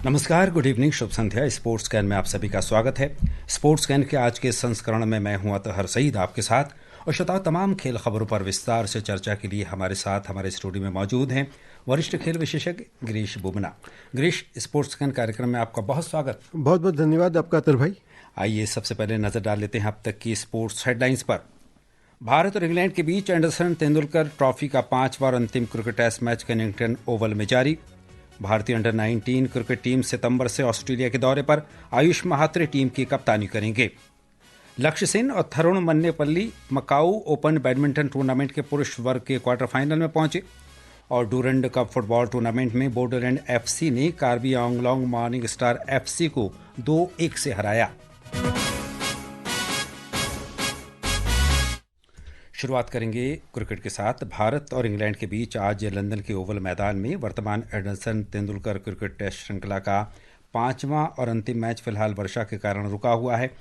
नमस्कार, good evening, Shubh Sandhya. Sports can में आप सभी का स्वागत है। स्पोर्ट्स कैन के आज के संस्करण में मैं हूं अतहर सईद आपके साथ, और श्रोताओं, तमाम खेल खबरों पर विस्तार से चर्चा के लिए हमारे साथ हमारे स्टूडियो में मौजूद हैं वरिष्ठ खेल विशेषज्ञ गिरीश बुबना। गिरीश, स्पोर्ट्स कैन कार्यक्रम में आपका बहुत स्वागत। बहुत बहुत धन्यवाद आपका अतर भाई। आइए सबसे पहले नजर डाल लेते हैं अब तक की स्पोर्ट्स हेडलाइंस पर। भारत और इंग्लैंड के बीच एंडरसन तेंदुलकर ट्रॉफी का 5वां और अंतिम cricket test match Kennington Oval में जारी। भारतीय अंडर 19 क्रिकेट टीम सितंबर से ऑस्ट्रेलिया के दौरे पर आयुष महात्रे टीम की कप्तानी करेंगे। लक्ष्य सेन और Tharun Mannepalli Macau open badminton tournament के पुरुष वर्ग के क्वार्टर फाइनल में पहुंचे। और डूरंड कप फुटबॉल टूर्नामेंट में बोडोलैंड एफसी ने Karbi Anglong morning star FC को 2-1 से हराया। शुरुआत करेंगे क्रिकेट के साथ। भारत और इंग्लैंड के बीच आज लंदन के ओवल मैदान में वर्तमान एंडरसन तेंदुलकर क्रिकेट टेस्ट श्रृंखला का 5वां और अंतिम मैच फिलहाल वर्षा के कारण रुका हुआ है।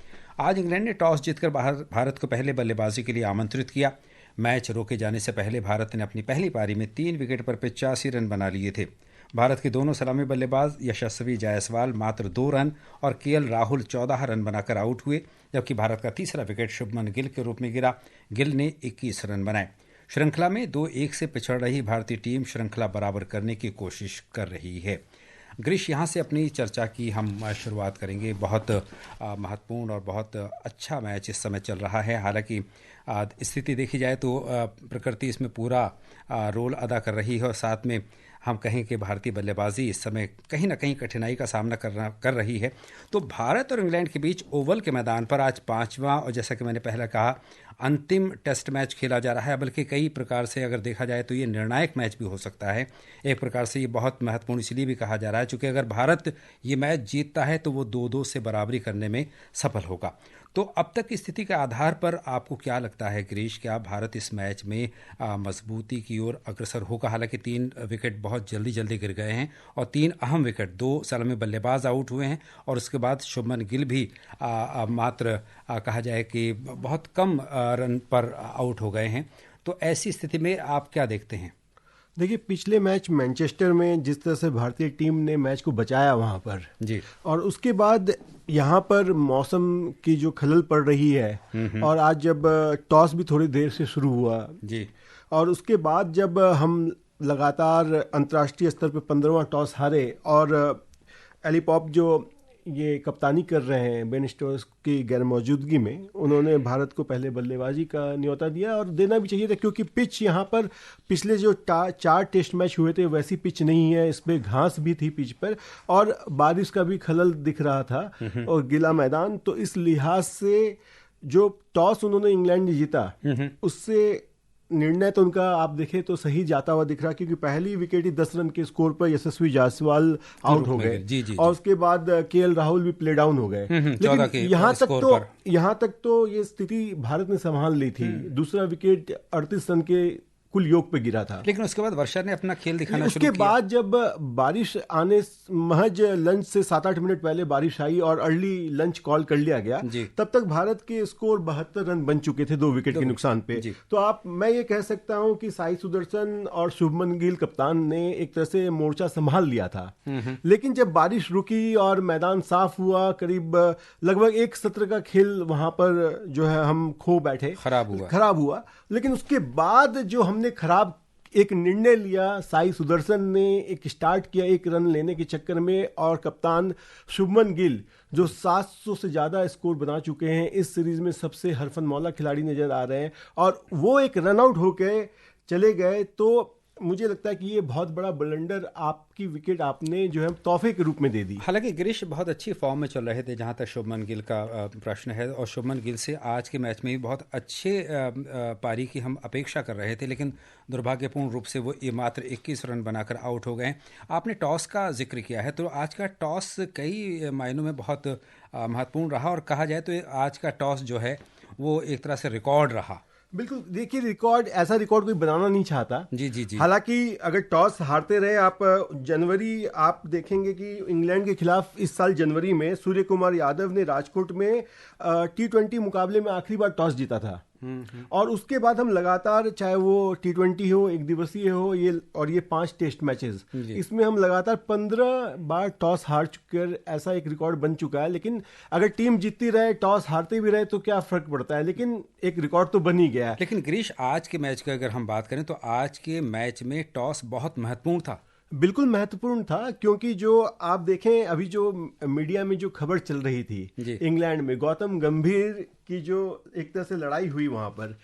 आज इंग्लैंड ने टॉस जीतकर भारत को पहले बल्लेबाजी के लिए आमंत्रित किया। मैच रोके जाने से पहले भारत ने अपनी पहली पारी में 3 विकेट पर 85 रन बना लिए थे। भारत के दोनों सलामी बल्लेबाज यशस्वी जायसवाल मात्र 2 रन और केएल राहुल 14 रन बनाकर आउट हुए, जबकि भारत का तीसरा विकेट शुभमन गिल के रूप में गिरा। गिल ने 21 रन बनाए। श्रृंखला में 2-1 से पिछड़ रही भारतीय टीम श्रृंखला बराबर करने की कोशिश कर रही है। ग्रीश, यहाँ से अपनी चर्चा की हम शुरुआत करेंगे। बहुत महत्वपूर्ण और बहुत अच्छा मैच इस समय चल रहा है। हालांकि स्थिति देखी जाए तो प्रकृति इसमें पूरा रोल अदा कर रही है, और साथ में हम कहें कि भारतीय बल्लेबाजी इस समय कहीं ना कहीं कठिनाई का सामना कर रही है। तो भारत और इंग्लैंड के बीच ओवल के मैदान पर आज 5वां और जैसा कि मैंने पहले कहा अंतिम टेस्ट मैच खेला जा रहा है। बल्कि कई प्रकार से अगर देखा जाए तो ये निर्णायक मैच भी हो सकता है। एक प्रकार से ये बहुत महत्वपूर्ण इसलिए भी कहा जा रहा है क्योंकि अगर भारत ये मैच जीतता है तो वो 2-2 से बराबरी करने में सफल होगा। तो अब तक की स्थिति के आधार पर आपको क्या लगता है गिरीश, क्या भारत इस मैच में मजबूती की ओर अग्रसर होगा? हालांकि 3 विकेट बहुत जल्दी गिर गए हैं और 3 अहम विकेट, 2 सलामी बल्लेबाज आउट हुए हैं और उसके बाद शुभमन गिल भी मात्र कहा जाए कि बहुत कम रन पर आउट हो गए हैं। तो ऐसी स्थिति में आप क्या देखते हैं? देखिए, पिछले मैच मैनचेस्टर में जिस तरह से भारतीय टीम ने मैच को बचाया वहां पर जी, और उसके बाद यहाँ पर मौसम की जो खलल पड़ रही है, और आज जब टॉस भी थोड़ी देर से शुरू हुआ जी, और उसके बाद जब हम लगातार अंतर्राष्ट्रीय स्तर पर 15वां टॉस हारे और एली पॉप जो ये कप्तानी कर रहे हैं बेन स्टोक्स की गैर मौजूदगी में, उन्होंने भारत को पहले बल्लेबाजी का न्योता दिया और देना भी चाहिए था, क्योंकि पिच यहाँ पर पिछले जो 4 टेस्ट मैच हुए थे वैसी पिच नहीं है। इसमें घास भी थी पिच पर और बारिश का भी खलल दिख रहा था और गीला मैदान। तो इस लिहाज से जो टॉस उन्होंने इंग्लैंड ने जीता उससे निर्णय तो उनका आप देखें तो सही जाता हुआ दिख रहा, क्योंकि पहली विकेट ही 10 रन के स्कोर पर यशस्वी जायसवाल आउट हो गए। जी, और उसके बाद केएल राहुल भी प्ले डाउन हो गए। लेकिन यहाँ तक तो ये स्थिति भारत ने संभाल ली थी। दूसरा विकेट 38 रन के कुल योग पे गिरा था, लेकिन उसके बाद वर्षा ने अपना खेल दिखाना शुरू किया। उसके बाद जब बारिश आने महज लंच से 7-8 मिनट पहले बारिश आई और अर्ली लंच कॉल कर लिया गया, तब तक भारत के स्कोर 72 रन बन चुके थे 2 विकेट के नुकसान पे। तो मैं ये कह सकता हूं कि साई सुदर्शन और शुभमन गिल कप्तान ने एक तरह से मोर्चा संभाल लिया था। लेकिन जब बारिश रुकी और मैदान साफ हुआ, करीब लगभग एक सत्र का खेल वहां पर जो है हम खो बैठे, खराब हुआ। लेकिन उसके बाद जो हमने खराब एक निर्णय लिया, साई सुदर्शन ने एक स्टार्ट किया 1 रन लेने के चक्कर में, और कप्तान शुभमन गिल जो 700 से ज़्यादा स्कोर बना चुके हैं, इस सीरीज में सबसे हरफन मौला खिलाड़ी नजर आ रहे हैं, और वो एक रन आउट होकर चले गए। तो मुझे लगता है कि ये बहुत बड़ा ब्लंडर, आपकी विकेट आपने जो है तोहफे के रूप में दे दी। हालांकि गिरीश बहुत अच्छी फॉर्म में चल रहे थे जहां तक शुभमन गिल का प्रश्न है, और शुभमन गिल से आज के मैच में भी बहुत अच्छे पारी की हम अपेक्षा कर रहे थे, लेकिन दुर्भाग्यपूर्ण रूप से वो ये मात्र 21 रन बनाकर आउट हो गए। आपने टॉस का जिक्र किया है, तो आज का टॉस कई मायनों में बहुत महत्वपूर्ण रहा, और कहा जाए तो आज का टॉस जो है वो एक तरह से रिकॉर्ड रहा। बिल्कुल, देखिए ऐसा रिकॉर्ड कोई बनाना नहीं चाहता। जी। हालांकि अगर टॉस हारते रहे आप, जनवरी आप देखेंगे कि इंग्लैंड के खिलाफ इस साल जनवरी में सूर्य कुमार यादव ने राजकोट में T20 मुकाबले में आखिरी बार टॉस जीता था। और उसके बाद हम लगातार, चाहे वो T20 हो, एक दिवसीय हो, ये 5 टेस्ट मैचेस, इसमें हम लगातार 15 बार टॉस हार चुके, ऐसा एक रिकॉर्ड बन चुका है। लेकिन अगर टीम जीतती रहे, टॉस हारते भी रहे, तो क्या फर्क पड़ता है, लेकिन एक रिकॉर्ड तो बन ही गया है। लेकिन गिरीश, आज के मैच की अगर हम बात करें तो आज के मैच में टॉस बहुत महत्वपूर्ण था। बिल्कुल महत्वपूर्ण था, क्योंकि जो आप देखें अभी जो मीडिया में जो खबर चल रही थी इंग्लैंड में, गौतम गंभीर की जो एक तरह से लड़ाई हुई वहां पर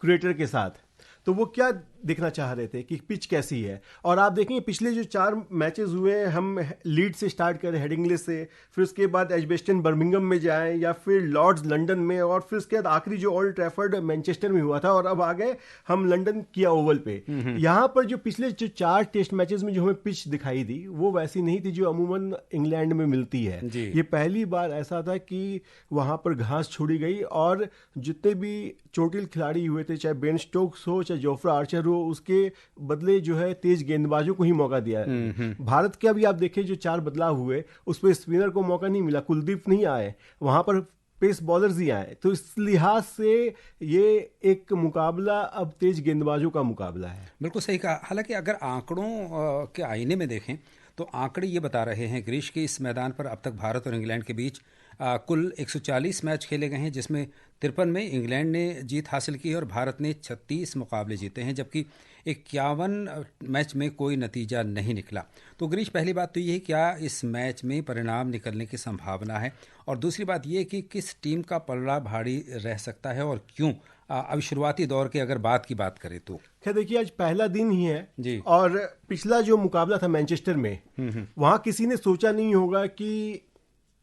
क्रिकेटर के साथ, तो वो क्या देखना चाह रहे थे कि पिच कैसी है। और आप देखेंगे पिछले जो 4 मैचेस हुए, हम लीड से स्टार्ट करें, हेडिंग्ले से, फिर उसके बाद एजबेस्टन बर्मिंघम में जाएं, या फिर लॉर्ड्स लंदन में, और फिर उसके बाद आखिरी जो ओल्ड ट्रैफर्ड मैनचेस्टर में हुआ था, और अब आ गए हम लंदन किया ओवल पे। यहाँ पर जो पिछले जो 4 टेस्ट मैचेस में जो हमें पिच दिखाई दी, वो वैसी नहीं थी जो अमूमन इंग्लैंड में मिलती है। ये पहली बार ऐसा था कि वहां पर घास छोड़ी गई, और जितने भी चोटिल खिलाड़ी हुए थे, चाहे बेन स्टोक्स हो, चाहे जोफ्रा आर्चर, उसके बदले जो है तेज गेंदबाजों को ही मौका दिया। भारत के अभी आप देखिए जो 4 बदलाव हुए, उसमें स्पिनर को मौका नहीं मिला, कुलदीप नहीं आए, वहां पर पेस बॉलर्स ही आए। तो इस लिहाज से ये एक मुकाबला अब तेज गेंदबाजों का मुकाबला है। बिल्कुल सही कहा। हालांकि अगर आंकड़ों के आईने में देखें तो आंकड़े ये बता रहे हैं गिरीश के इस मैदान पर अब तक भारत और इंग्लैंड के बीच कुल 140 मैच खेले गए हैं, जिसमें 53 में इंग्लैंड ने जीत हासिल की है और भारत ने 36 मुकाबले जीते हैं, जबकि 51 मैच में कोई नतीजा नहीं निकला। तो गिरीश, पहली बात तो ये है क्या इस मैच में परिणाम निकलने की संभावना है, और दूसरी बात ये कि किस टीम का पलड़ा भारी रह सकता है और क्यों। अभी शुरुआती दौर के अगर बात करें तो खैर देखिए, आज पहला दिन ही है जी, और पिछला जो मुकाबला था मैनचेस्टर में, वहां किसी ने सोचा नहीं होगा कि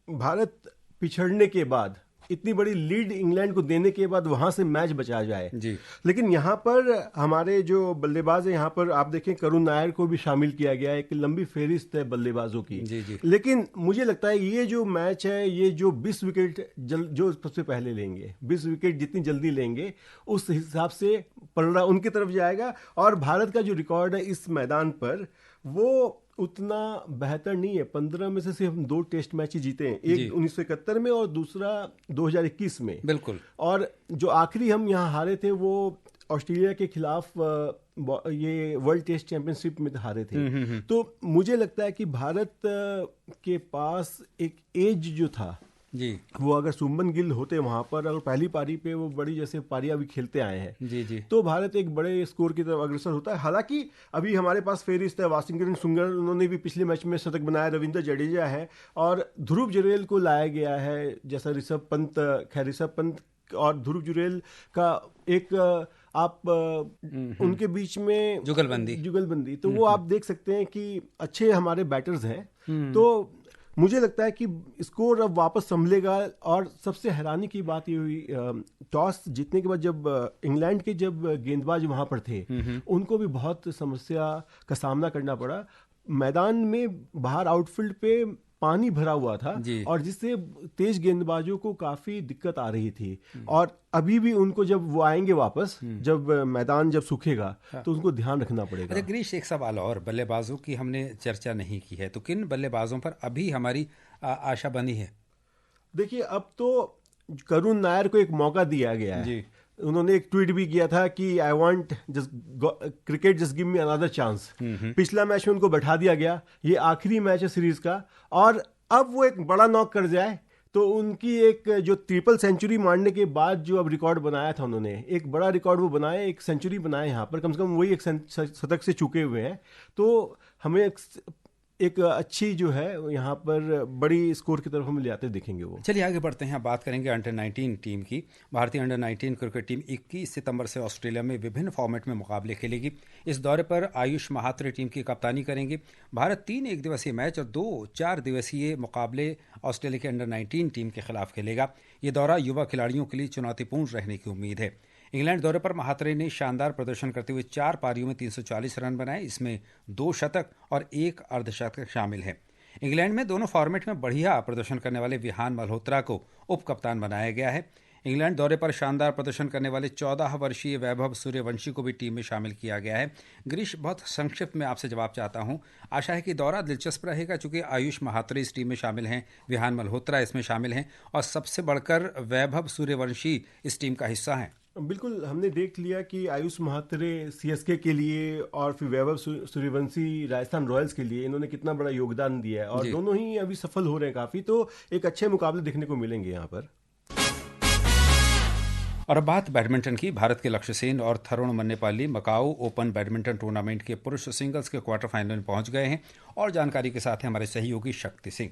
भारत पिछड़ने के बाद, इतनी बड़ी लीड इंग्लैंड को देने के बाद, वहां से मैच बचा जाए जी। लेकिन यहाँ पर हमारे जो बल्लेबाज हैं, यहाँ पर आप देखें करुण नायर को भी शामिल किया गया है, एक लंबी फेरिस्त है बल्लेबाजों की जी। लेकिन मुझे लगता है ये जो मैच है, ये जो 20 विकेट जो सबसे पहले लेंगे, 20 विकेट जितनी जल्दी लेंगे, उस हिसाब से पलड़ा उनकी तरफ जाएगा। और भारत का जो रिकॉर्ड है इस मैदान पर, वो उतना बेहतर नहीं है। 15 में से सिर्फ 2 टेस्ट मैच ही जीते हैं, एक 1971 में और दूसरा 2021 में। बिल्कुल। और जो आखिरी हम यहाँ हारे थे, वो ऑस्ट्रेलिया के खिलाफ ये वर्ल्ड टेस्ट चैंपियनशिप में हारे थे। तो मुझे लगता है कि भारत के पास एक एज जो था जी, वो अगर सुमन गिल होते वहां पर, अगर पहली पारी पे वो बड़ी जैसे पारियां भी खेलते आए हैं जी, तो भारत एक बड़े स्कोर की तरफ अग्रसर होता है। हालांकि अभी हमारे पास फेरिस्त है, वाशिंगटन सुंदर, उन्होंने भी पिछले मैच में शतक बनाया, रविंद्र जडेजा है, और ध्रुव जुरेल को लाया गया है, जैसा ऋषभ पंत। खैर ऋषभ पंत और ध्रुव जुरेल का एक आप उनके बीच में जुगलबंदी, तो वो आप देख सकते हैं कि अच्छे हमारे बैटर्स हैं। तो मुझे लगता है कि स्कोर अब वापस संभलेगा। और सबसे हैरानी की बात ये हुई, टॉस जीतने के बाद जब इंग्लैंड के जब गेंदबाज वहां पर थे, उनको भी बहुत समस्या का सामना करना पड़ा। मैदान में बाहर आउटफील्ड पे पानी भरा हुआ था, और जिससे तेज गेंदबाजों को काफी दिक्कत आ रही थी। और अभी भी उनको जब वो आएंगे वापस, जब मैदान जब सूखेगा, तो उनको ध्यान रखना पड़ेगा। अच्छा गिरीश, एक सवाल और, बल्लेबाजों की हमने चर्चा नहीं की है, तो किन बल्लेबाजों पर अभी हमारी आशा बनी है? देखिए, अब तो करुण नायर को एक मौका दिया गया है जी। उन्होंने एक ट्वीट भी किया था कि I want cricket just give me another chance. पिछला मैच में उनको बैठा दिया गया, ये आखिरी मैच है सीरीज का, और अब वो एक बड़ा नॉक कर जाए तो उनकी एक जो ट्रिपल सेंचुरी मारने के बाद जो अब रिकॉर्ड बनाया था उन्होंने, एक बड़ा रिकॉर्ड वो बनाए, एक सेंचुरी बनाए यहाँ पर, कम से कम वही एक शतक से चुके हुए हैं। तो हमें एक अच्छी जो है यहाँ पर बड़ी स्कोर की तरफ हम ले आते दिखेंगे वो। चलिए आगे बढ़ते हैं, बात करेंगे अंडर 19 टीम की। भारतीय अंडर 19 क्रिकेट टीम 21 सितंबर से ऑस्ट्रेलिया में विभिन्न फॉर्मेट में मुकाबले खेलेगी। इस दौरे पर आयुष महात्रे टीम की कप्तानी करेंगे। भारत 3 एक दिवसीय मैच और 2 4 दिवसीय मुकाबले ऑस्ट्रेलिया के अंडर 19 टीम के खिलाफ खेलेगा। ये दौरा युवा खिलाड़ियों के लिए चुनौतीपूर्ण रहने की उम्मीद है। इंग्लैंड दौरे पर महात्रे ने शानदार प्रदर्शन करते हुए 4 पारियों में 340 रन बनाए, इसमें 2 शतक और 1 अर्धशतक शामिल है। इंग्लैंड में दोनों फॉर्मेट में बढ़िया प्रदर्शन करने वाले विहान मल्होत्रा को उप कप्तान बनाया गया है। इंग्लैंड दौरे पर शानदार प्रदर्शन करने वाले 14 वर्षीय वैभव सूर्यवंशी को भी टीम में शामिल किया गया है। गिरीश, बहुत संक्षिप्त में आपसे जवाब चाहता हूं। आशा है कि दौरा दिलचस्प रहेगा, चूंकि आयुष महात्रे इस टीम में शामिल हैं, विहान मल्होत्रा इसमें शामिल हैं, और सबसे बढ़कर वैभव सूर्यवंशी इस टीम का हिस्सा हैं। बिल्कुल, हमने देख लिया कि आयुष महात्रे सीएसके के लिए और फिर वैभव सूर्यवंशी राजस्थान रॉयल्स के लिए इन्होंने कितना बड़ा योगदान दिया है, और दोनों ही अभी सफल हो रहे हैं काफी, तो एक अच्छे मुकाबले देखने को मिलेंगे यहाँ पर। और अब बात बैडमिंटन की। भारत के लक्ष्य सेन और Tarun मन्नेपाली Macau open badminton tournament के पुरुष सिंगल्स के क्वार्टर फाइनल में पहुंच गए हैं, और जानकारी के साथ हैं हमारे सहयोगी शक्ति सिंह।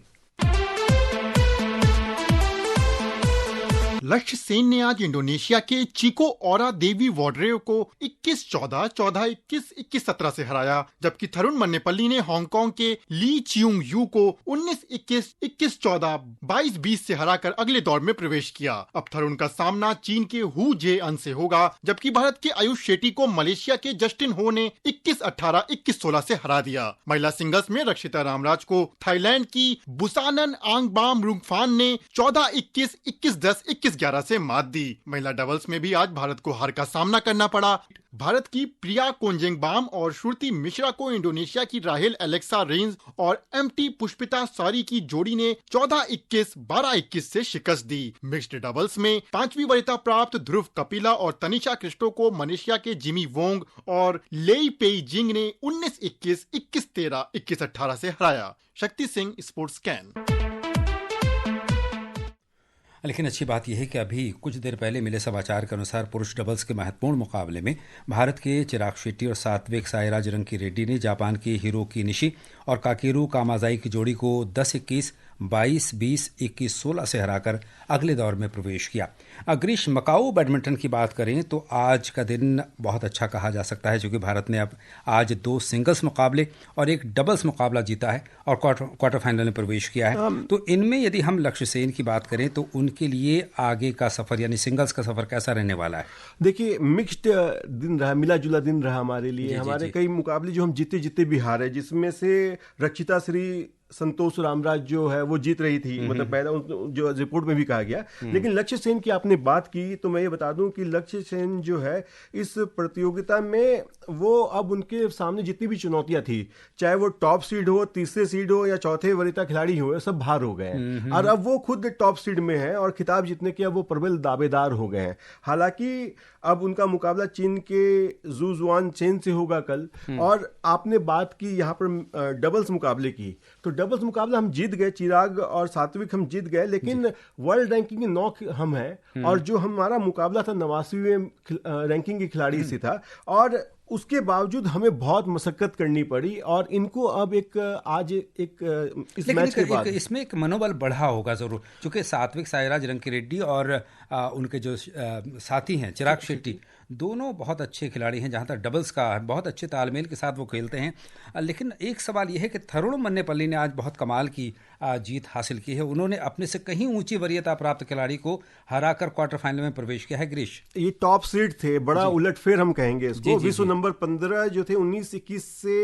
लक्ष्य सेन ने आज इंडोनेशिया के चिको औरा देवी वॉडरेव को 21-14, 14-21, 21-17 से हराया, जबकि थरुण मन्नेपल्ली ने हांगकांग के ली चियुंग यू को 19-21, 21-14, 22-20 से हराकर अगले दौर में प्रवेश किया। अब थरुण का सामना चीन के हु जे अन से होगा, जबकि भारत के आयुष शेट्टी को मलेशिया के जस्टिन हो ने 21-18, 21-16 से हरा दिया। महिला सिंगल्स में रक्षिता रामराज को थाईलैंड की बुसानन आंगबाम रुंगफान ने 14-21, 21-10, 21-11 से मात दी। महिला डबल्स में भी आज भारत को हार का सामना करना पड़ा। भारत की प्रिया कोंजेंगबाम और श्रुति मिश्रा को इंडोनेशिया की राहेल एलेक्सा रेंज और एमटी पुष्पिता सॉरी की जोड़ी ने 14-21, 12-21 से शिकस्त दी। मिक्स्ड डबल्स में 5वीं वरीयता प्राप्त ध्रुव कपिला और तनिषा क्रिस्टो को मलेशिया के जिमी वोंग और लेई पेई जिंग ने 19-21, 21-13, 21-18 से हराया। Shakti Singh, sports can. लेकिन अच्छी बात यह है कि अभी कुछ देर पहले मिले समाचार के अनुसार पुरुष डबल्स के महत्वपूर्ण मुकाबले में भारत के चिराग शेट्टी और सात्विक साईराज रंकी रेड्डी ने जापान की हिरोकी निशी और काकेरू कामाजाई की जोड़ी को 10-21, 22-20, 21-16 से हराकर अगले दौर में प्रवेश किया। ग्रीश, मकाऊ बैडमिंटन की बात करें तो आज का दिन बहुत अच्छा कहा जा सकता है, क्योंकि भारत ने अब आज 2 सिंगल्स मुकाबले और 1 डबल्स मुकाबला जीता है और क्वार्टर फाइनल में प्रवेश किया है। तो इनमें यदि हम लक्ष्य सेन की बात करें तो उनके लिए आगे का सफर यानी सिंगल्स का सफर कैसा रहने वाला है? देखिए, मिक्स्ड दिन रहा, मिला जुला दिन रहा हमारे लिए। हमारे कई मुकाबले जो हम जीते भी हारे, जिसमें से रक्षिता श्री संतोष रामराज जो है वो जीत रही थी, मतलब पहला जो रिपोर्ट में भी कहा गया। लेकिन लक्ष्य सेन की आपने बात की तो मैं ये बता दूं कि लक्ष्य सेन जो है इस प्रतियोगिता में वो अब उनके सामने जितनी भी चुनौतियां थी, चाहे वो टॉप सीड हो, तीसरे सीड हो या चौथे वरीयता खिलाड़ी हो, सब बाहर हो गए हैं और अब वो खुद टॉप सीड में है और खिताब जीतने के अब वो प्रबल दावेदार हो गए हैं। हालांकि अब उनका मुकाबला चीन के जुजुआन चेन से होगा कल। और आपने बात की यहाँ पर डबल्स मुकाबले की, तो डबल्स मुकाबला हम जीत गए, चिराग और सात्विक हम जीत गए, लेकिन वर्ल्ड रैंकिंग के 9 हम हैं और जो हमारा मुकाबला था 89वें रैंकिंग के खिलाड़ी से था, और उसके बावजूद हमें बहुत मशक्कत करनी पड़ी। और इनको अब आज इस मैच के बाद इसमें एक मनोबल बढ़ा होगा जरूर, क्योंकि सात्विक साईराज रंकी रेड्डी और उनके जो साथी हैं चिराग शेट्टी, दोनों बहुत अच्छे खिलाड़ी हैं। जहाँ तक डबल्स का बहुत अच्छे तालमेल के साथ वो खेलते हैं। लेकिन एक सवाल यह है कि थरुण मन्नेपल्ली ने आज बहुत कमाल की जीत हासिल की है। उन्होंने अपने से कहीं ऊंची वरीयता प्राप्त खिलाड़ी को हराकर क्वार्टर फाइनल में प्रवेश किया है। गिरीश, ये टॉप सीड थे, बड़ा उलटफेर हम कहेंगे इसको। विश्व नंबर 15 जो थे 19-21 से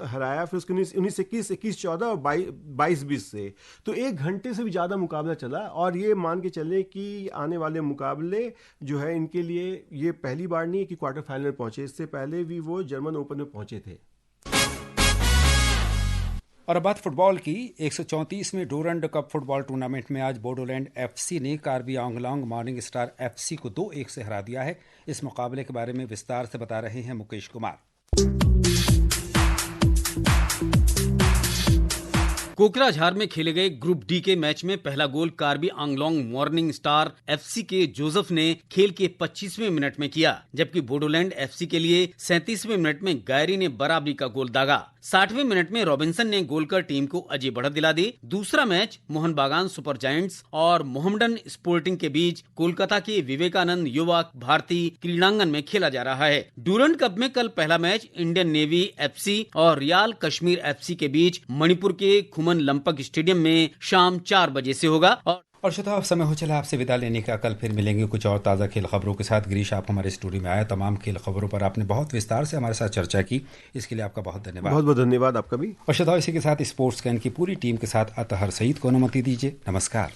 हराया, फिर उसके 19-21, 21-14 और 22-20 से। तो 1 घंटे से भी ज्यादा मुकाबला चला और ये मान के चले कि आने वाले मुकाबले जो है इनके लिए ये पहली बार नहीं है कि क्वार्टर फाइनल पहुंचे, इससे पहले भी वो जर्मन ओपन में पहुंचे थे। और अब बात फुटबॉल की। 134वें डोरंड कप फुटबॉल टूर्नामेंट में आज बोडोलैंड एफसी ने Karbi Anglong morning star FC को 2-1 से हरा दिया है। इस मुकाबले के बारे में विस्तार से बता रहे हैं मुकेश कुमार। कोकराझार में खेले गए ग्रुप डी के मैच में पहला goal Karbi Anglong morning star FC के जोसेफ ने खेल के 25वें मिनट में किया, जबकि बोडोलैंड एफसी के लिए 37वें मिनट में गायरी ने बराबरी का गोल दागा। 60वें मिनट में रॉबिन्सन ने गोल कर टीम को अजय बढ़त दिला दी। दूसरा मैच मोहन बागान सुपर जायंट्स और मोहम्मडन स्पोर्टिंग के बीच कोलकाता के विवेकानंद युवा भारती क्रीड़ांगन में खेला जा रहा है। डूरंड कप में कल पहला मैच इंडियन नेवी एफसी और रियाल कश्मीर एफसी के बीच मणिपुर के खुमन लंपक स्टेडियम में शाम 4 बजे से होगा। और श्रोताओ, समय हो चला आपसे विदा लेने का। कल फिर मिलेंगे कुछ और ताज़ा खेल खबरों के साथ। गिरीश, आप हमारे स्टूडियो में आए, तमाम खेल खबरों पर आपने बहुत विस्तार से हमारे साथ चर्चा की, इसके लिए आपका बहुत धन्यवाद। बहुत बहुत धन्यवाद आपका भी। और श्रोताओ, इसी के साथ स्पोर्ट्स कैन की पूरी टीम के साथ अतहर सईद को अनुमति दीजिए। नमस्कार।